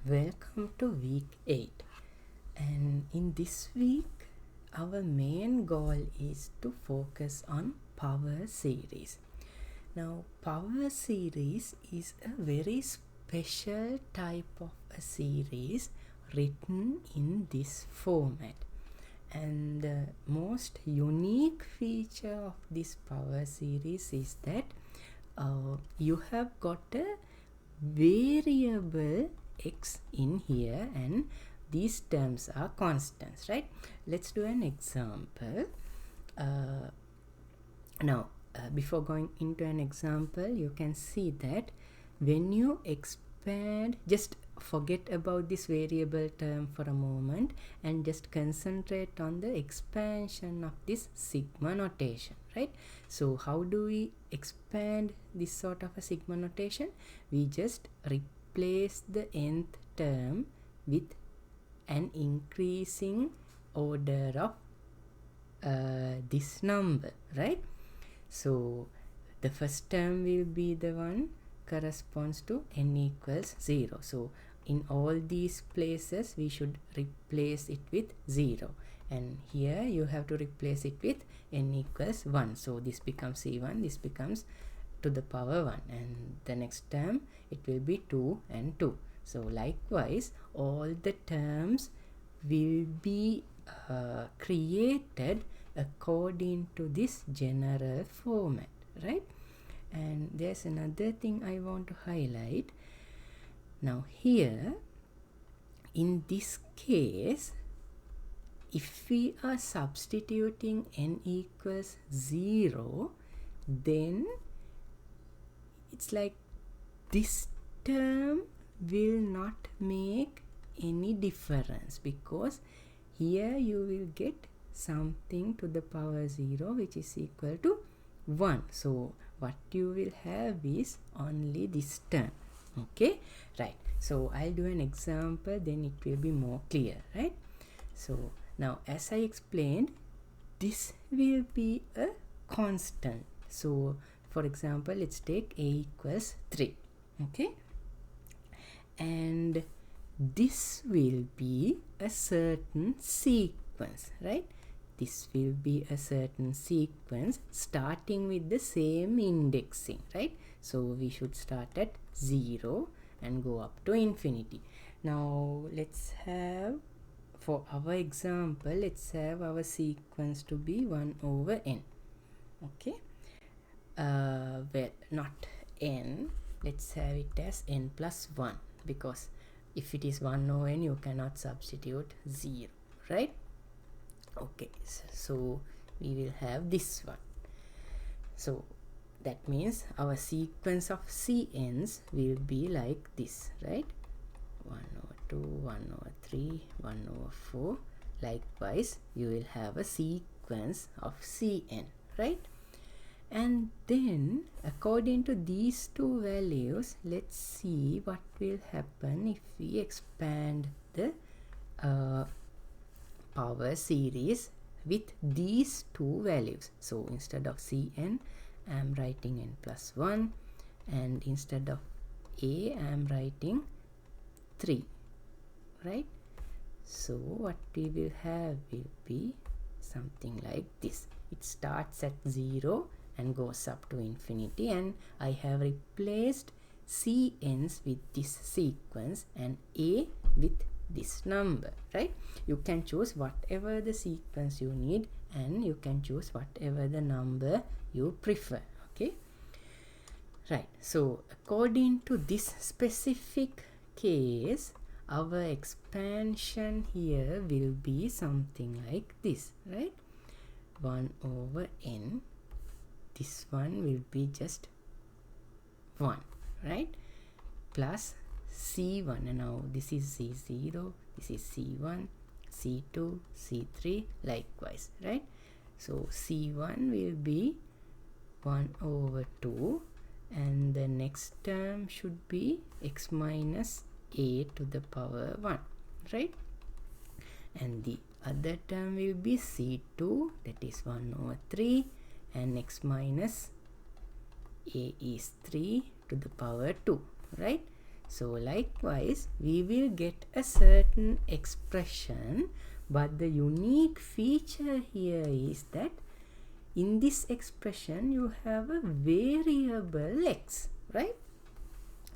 Welcome to week 8, and in this week our main goal is to focus on power series. Now power series is a very special type of a series written in this format, and the most unique feature of this power series is that you have got a variable x in here and these terms are constants, right? Let's do an example. Before going into an example, you can see that when you expand, just forget about this variable term for a moment and just concentrate on the expansion of this sigma notation, right? So how do we expand this sort of a sigma notation? We just replace the nth term with an increasing order of this number, right? So the first term will be the one corresponds to n equals 0. So in all these places we should replace it with 0, and here you have to replace it with n equals 1. So this becomes c1, this becomes to the power 1, and the next term it will be 2 and 2. So likewise all the terms will be created according to this general format, right? And there's another thing I want to highlight. Now here in this case, if we are substituting n equals 0, then it's like this term will not make any difference, because here you will get something to the power 0 which is equal to 1. So what you will have is only this term. Okay, right? So I'll do an example, then it will be more clear, right? So now, as I explained, this will be a constant. So for example, let's take a equals 3. Okay, and this will be a certain sequence, right? This will be a certain sequence starting with the same indexing, right? So we should start at 0 and go up to infinity. Now let's have, for our example, let's have our sequence to be 1 over n. Okay, well, not n, let's have it as n plus 1, because if it is 1 over n you cannot substitute 0, right? Okay, so we will have this one. So that means our sequence of cn's will be like this, right? 1 over 2, 1 over 3, 1 over 4. Likewise, you will have a sequence of cn, right? And then according to these two values, let's see what will happen if we expand the power series with these two values. So instead of cn, I am writing n plus 1, and instead of a, I am writing 3, right? So what we will have will be something like this. It starts at 0 and goes up to infinity, and I have replaced cn's with this sequence and a with this number, right? You can choose whatever the sequence you need, and you can choose whatever the number you prefer. Okay, right? So according to this specific case, our expansion here will be something like this, right? 1 over n, this one will be just 1, right? Plus c1, and now this is c0, this is c1, c2, c3, likewise, right? So c1 will be 1 over 2, and the next term should be x minus a to the power 1, right? And the other term will be c2, that is 1 over 3, and x minus a is 3 to the power 2, right? So likewise, we will get a certain expression, but the unique feature here is that in this expression you have a variable x, right?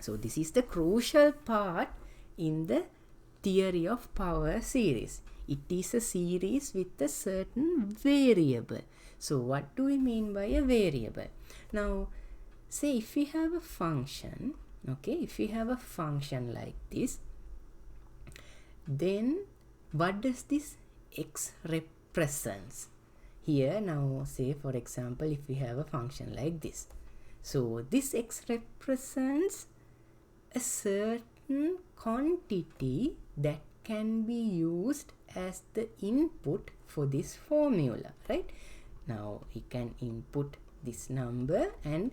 So this is the crucial part in the theory of power series. It is a series with a certain variable. So what do we mean by a variable? Now, say if we have a function, okay, if we have a function like this, then what does this x represents? Here now, say for example, if we have a function like this, so this x represents a certain quantity that can be used as the input for this formula, right? Now we can input this number and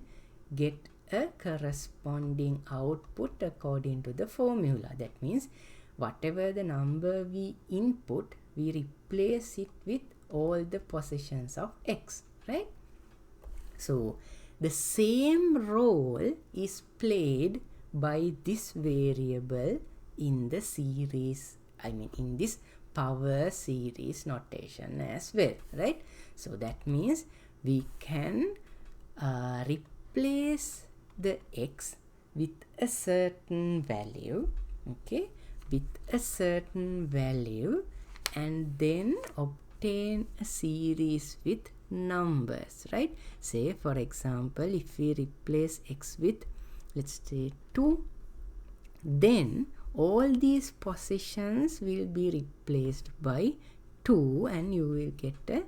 get a corresponding output according to the formula. That means whatever the number we input, we replace it with all the positions of x, right? So the same role is played by this variable in the series, in this power series notation as well, right? So that means we can replace the x with a certain value, okay, with a certain value, and then obtain a series with numbers, right? Say for example, if we replace x with, let's say 2, then all these positions will be replaced by 2 and you will get a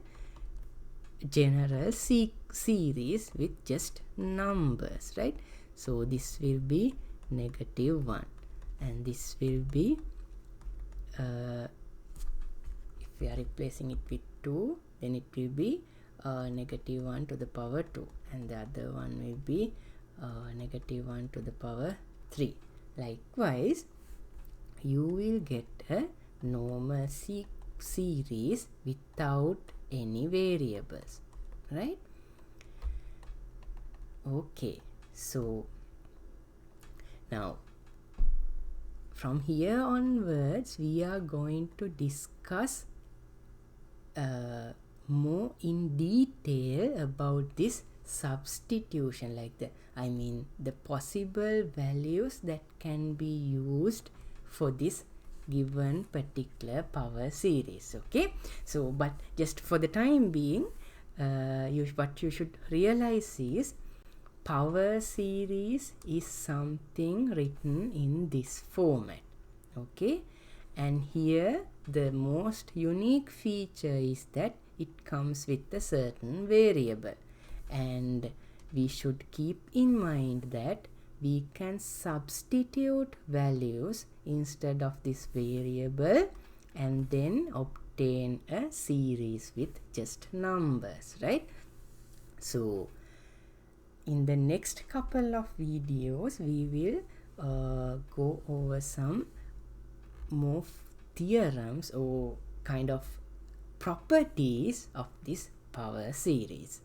general series with just numbers, right? So this will be -1 and this will be if we are replacing it with 2, then it will be -1 to the power 2, and the other one will be -1 to the power 3. Likewise, you will get a normal series without any variables, right? Okay, so now from here onwards we are going to discuss more in detail about this substitution, like the possible values that can be used for this given particular power series. Okay, so but just for the time being, what you should realize is power series is something written in this format, okay, and here the most unique feature is that it comes with a certain variable, and we should keep in mind that we can substitute values instead of this variable and then obtain a series with just numbers, right? So in the next couple of videos we will go over some more theorems or kind of properties of this power series.